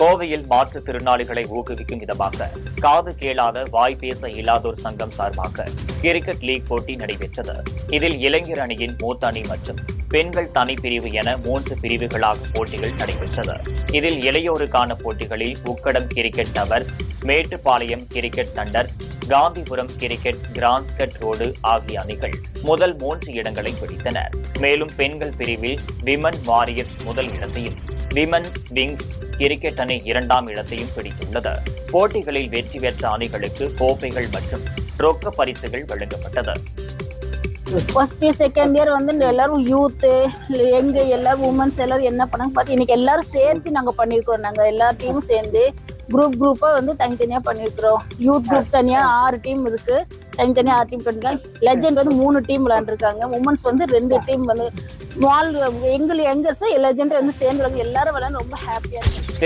கோவையில் மாற்றுத்திறனாளிகளை ஊக்குவிக்கும் விதமாக காது கேளாத வாய் பேச இயலாதோர் சங்கம் சார்பாக கிரிக்கெட் லீக் போட்டி நடைபெற்றது. இதில் இளைஞர் அணியின் மூத்த அணி மற்றும் பெண்கள் தனிப்பிரிவு என 3 பிரிவுகளாக போட்டிகள் நடைபெற்றது. இதில் இளையோருக்கான போட்டிகளில் Ukkadam cricket towers, Mettupalayam cricket thunders, Gandhipuram cricket crosscut road ஆகிய அணிகள் முதல் 3 இடங்களை பிடித்தனர். மேலும் பெண்கள் பிரிவில் விமன் வாரியர்ஸ் முதல் இடத்தையும், விமன் விங்ஸ் கிரிக்கெட் அணி 2ஆம் இடத்தையும் பிடித்துள்ளது. போட்டிகளில் வெற்றி பெற்ற அணிகளுக்கு கோப்பைகள் மற்றும் ரொக்க பரிசுகள் வழங்கப்பட்டது. ஃபர்ஸ்ட் செகண்ட் இயர் வந்து எல்லாரும் யூத்து எங்க எல்லாரும் உமன்ஸ் எல்லாரும் என்ன பண்ணாங்க பார்த்து இன்னைக்கு எல்லாரும் சேர்த்து நாங்க பண்ணிருக்கிறோம். நாங்க எல்லா டீமும் சேர்ந்து குரூப்பா வந்து தனித்தனியா பண்ணிருக்கிறோம். யூத் குரூப் தனியா 6 டீம் இருக்கு, தனித்தனியா 6 டீம் பண்ணிருக்காங்க. லெஜெண்ட் வந்து 3 டீம் விளையாண்டுருக்காங்க. உமன்ஸ் வந்து 2 டீம் வந்து ஸ்மால் எங்கர்ஸ் லெஜெண்ட் வந்து சேர்ந்து எல்லாரும் விளையாண்டு ரொம்ப ஹாப்பியா இருக்கு.